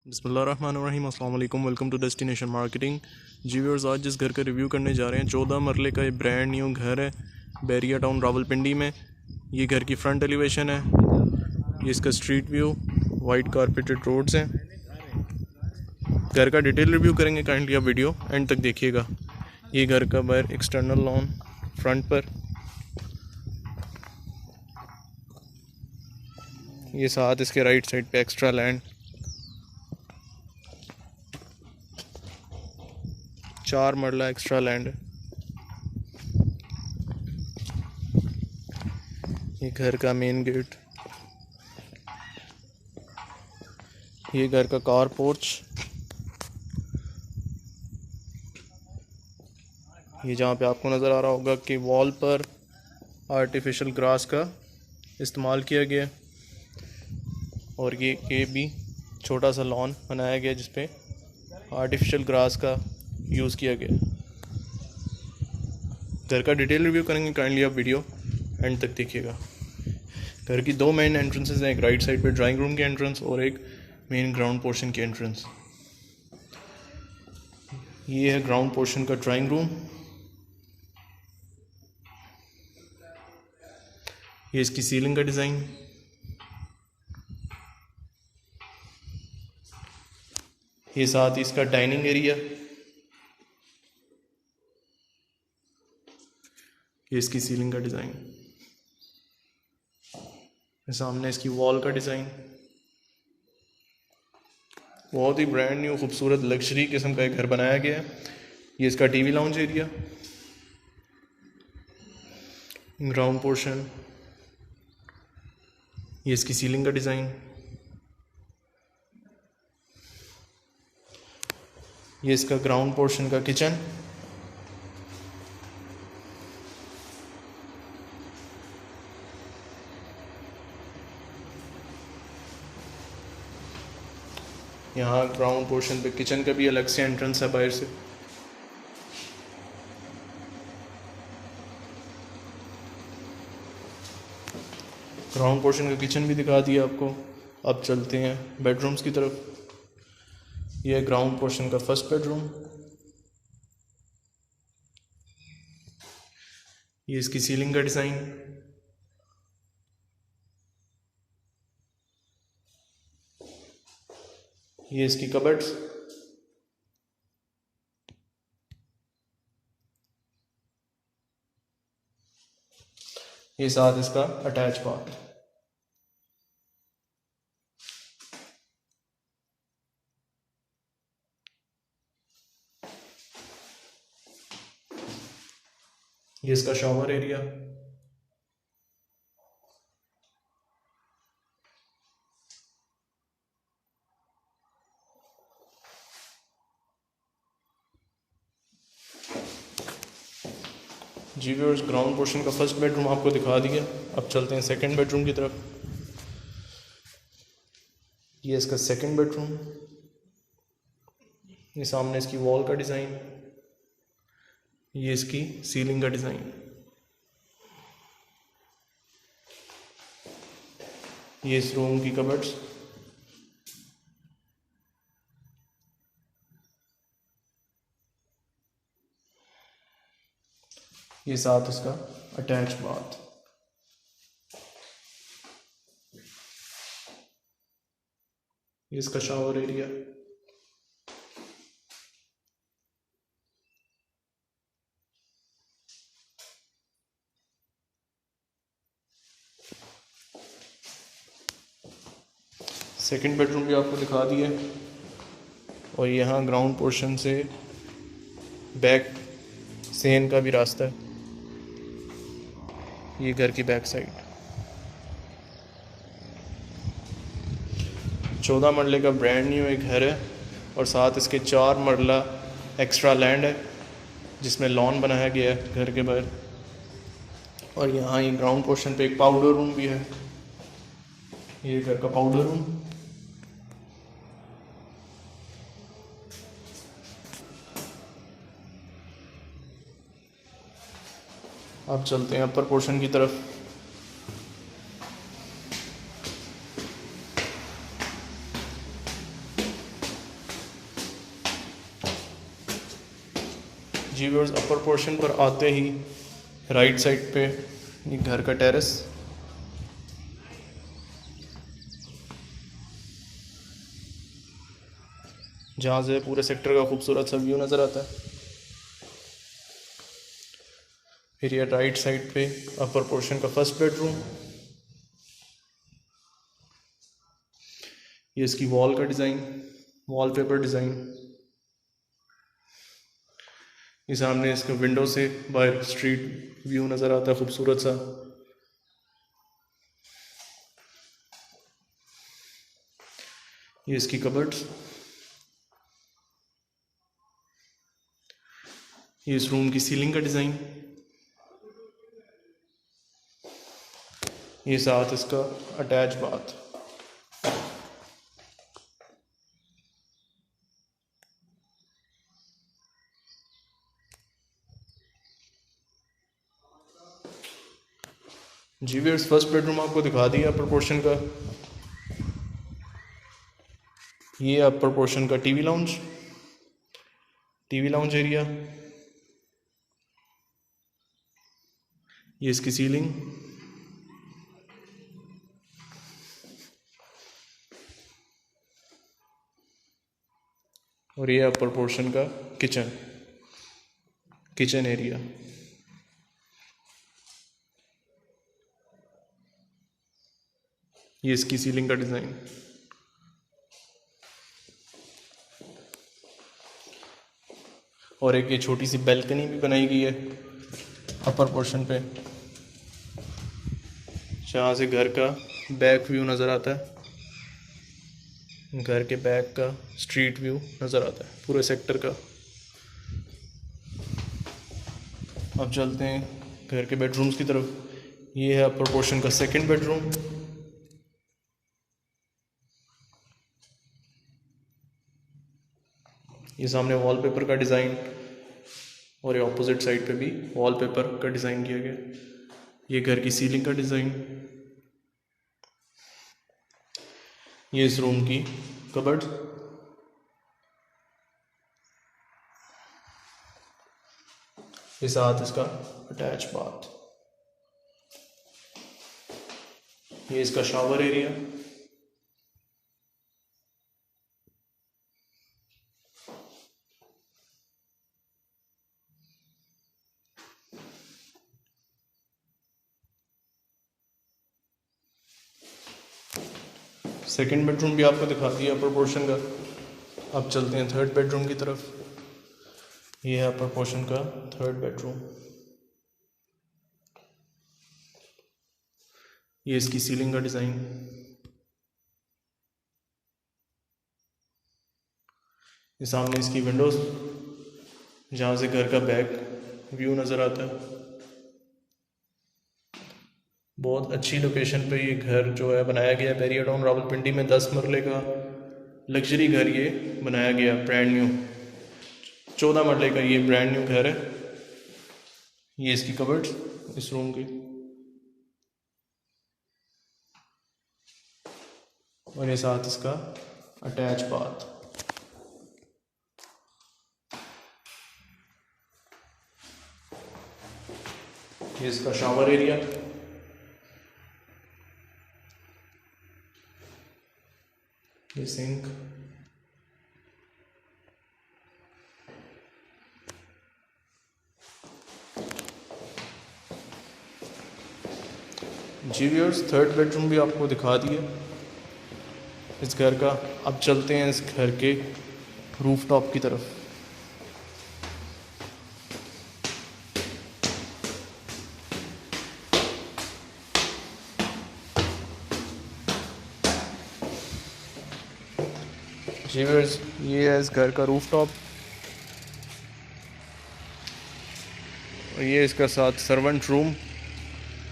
बिस्मिल्लाहिर्रहमानिर्रहीम, अस्सलाम वालेकुम। Welcome to destination marketing. जी व्यूअर्स, आज जिस घर का रिव्यू करने जा रहे हैं 14 मरले का एक ब्रांड न्यू घर है बैरिया टाउन रावलपिंडी में। ये घर की फ्रंट एलिवेशन है, ये इसका street view, white carpeted roads हैं। घर का डिटेल रिव्यू करेंगे, काइंडली आप वीडियो एंड तक देखिएगा। ये घर का बाहर एक्सटर्नल लॉन, फ्रंट पर ये साथ इसके राइट साइड पे एक्स्ट्रा लैंड, 4 मरला एक्स्ट्रा लैंड है। ये घर का मेन गेट, ये घर का कार पोर्च, ये जहाँ पे आपको नज़र आ रहा होगा कि वॉल पर आर्टिफिशियल ग्रास का इस्तेमाल किया गया है। और ये भी छोटा सा लॉन बनाया गया जिस पे आर्टिफिशियल ग्रास का यूज़ किया गया। घर का डिटेल रिव्यू करेंगे, काइंडली आप वीडियो एंड तक देखिएगा। घर की 2 मेन एंट्रेंसेस हैं, एक राइट साइड पे ड्राइंग रूम की एंट्रेंस और एक मेन ग्राउंड पोर्शन की एंट्रेंस। ये है ग्राउंड पोर्शन का ड्राइंग रूम, ये इसकी सीलिंग का डिज़ाइन, ये साथ ही इसका डाइनिंग एरिया, ये इसकी सीलिंग का डिज़ाइन, सामने इसकी वॉल का डिज़ाइन। बहुत ही ब्रांड न्यू खूबसूरत लग्जरी किस्म का एक घर बनाया गया है। ये इसका TV lounge area, ground portion, ये इसकी सीलिंग का डिज़ाइन, ये इसका ग्राउंड पोर्शन का किचन, यहाँ ग्राउंड पोर्शन पे किचन का भी अलग से एंट्रेंस है बाहर से। ग्राउंड पोर्शन का किचन भी दिखा दिया आपको। अब चलते हैं बेडरूम्स की तरफ। यह है ग्राउंड पोर्शन का फर्स्ट बेडरूम, ये इसकी सीलिंग का डिज़ाइन, ये इसकी कबर्ड्स, ये साथ इसका अटैच बाथ। ये इसका शॉवर एरिया, जी व्यूअर्स, ग्राउंड पोर्शन का फर्स्ट बेडरूम आपको दिखा दिया। अब चलते हैं सेकंड बेडरूम की तरफ। ये इसका सेकंड बेडरूम, ये सामने इसकी वॉल का डिज़ाइन, ये इसकी सीलिंग का डिज़ाइन, ये इस रूम की कबर्ड्स, ये साथ इसका अटैच बाथ। ये इसका शावर एरिया, सेकंड बेडरूम भी आपको दिखा दिया। और यहाँ ग्राउंड पोर्शन से बैक सेन का भी रास्ता है। ये घर की बैक साइड, 14 मरले का ब्रांड न्यू एक घर है और साथ इसके 4 मरला एक्स्ट्रा लैंड है जिसमें लॉन बनाया गया है घर के बाहर। और यहाँ ये ग्राउंड पोर्शन पे एक पाउडर रूम भी है, ये घर का पाउडर रूम। अब चलते हैं अपर पोर्शन की तरफ। जी व्यूअर्स, अपर पोर्शन पर आते ही राइट साइड पे ये घर का टेरेस, जहाँ से पूरे सेक्टर का खूबसूरत सा व्यू नज़र आता है। फिर ये राइट साइड पे अपर पोर्शन का फर्स्ट बेडरूम, ये इसकी वॉल का डिज़ाइन, वॉलपेपर डिज़ाइन। ये सामने इसके विंडो से बाहर स्ट्रीट व्यू नज़र आता है खूबसूरत सा। ये इसकी कबर्ड्स, ये इस रूम की सीलिंग का डिज़ाइन, ये साथ इसका अटैच बाथ। जी व्यूअर्स, फर्स्ट बेडरूम आपको दिखा दिया अपर पोर्शन का। ये अपर पोर्शन का टीवी लाउंज एरिया, ये इसकी सीलिंग, और ये अपर पोर्शन का किचन एरिया। ये इसकी सीलिंग का डिज़ाइन। और एक ये छोटी सी बैल्कनी भी बनाई गई है अपर पोर्शन पे, जहाँ से घर का बैक व्यू नज़र आता है। घर के बैक का स्ट्रीट व्यू नज़र आता है पूरे सेक्टर का। अब चलते हैं घर के बेडरूम्स की तरफ। ये है अपर पोर्शन का सेकंड बेडरूम। ये सामने वॉलपेपर का डिज़ाइन, और ये ऑपोजिट साइड पे भी वॉलपेपर का डिज़ाइन किया गया। ये घर की सीलिंग का डिज़ाइन, ये इस रूम की कबर्ड, ये साथ इसका अटैच बाथ, ये इसका शावर एरिया, सेकंड बेडरूम भी आपको दिखा दिया अपर पोर्शन का। अब चलते हैं थर्ड बेडरूम की तरफ। ये है अपर पोर्शन का थर्ड बेडरूम। ये इसकी सीलिंग का डिज़ाइन, ये सामने इसकी विंडोज, जहाँ से घर का बैक व्यू नज़र आता है। बहुत अच्छी लोकेशन पे ये घर जो है बनाया गया है। बैरिया टाउन रावलपिंडी में 10 मरले का लग्जरी घर ये बनाया गया, ब्रांड न्यू 14 मरले का ये ब्रांड न्यू घर है। ये इसकी कबर्ड्स इस रूम की, और ये साथ इसका अटैच बाथ। ये इसका शावर एरिया, ये सिंक, जी व्यूअर्स, थर्ड बेडरूम भी आपको दिखा दिया इस घर का। अब चलते हैं इस घर के रूफटॉप की तरफ। जी व्यूअर्स, ये है इस घर का रूफटॉप, और ये इसका साथ servant room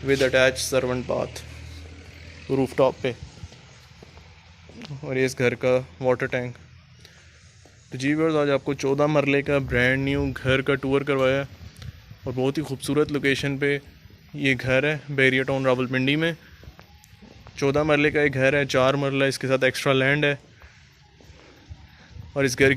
with attach servant bath rooftop पे, और ये इस घर का वाटर टैंक। तो जी व्यूअर्स, आज आपको 14 मरले का ब्रांड न्यू घर का टूर करवाया, और बहुत ही खूबसूरत लोकेशन पे ये घर है बैरिया टाउन रावलपिंडी में। 14 मरले का एक घर है, 4 मरला इसके साथ एक्स्ट्रा लैंड है, और इस घर की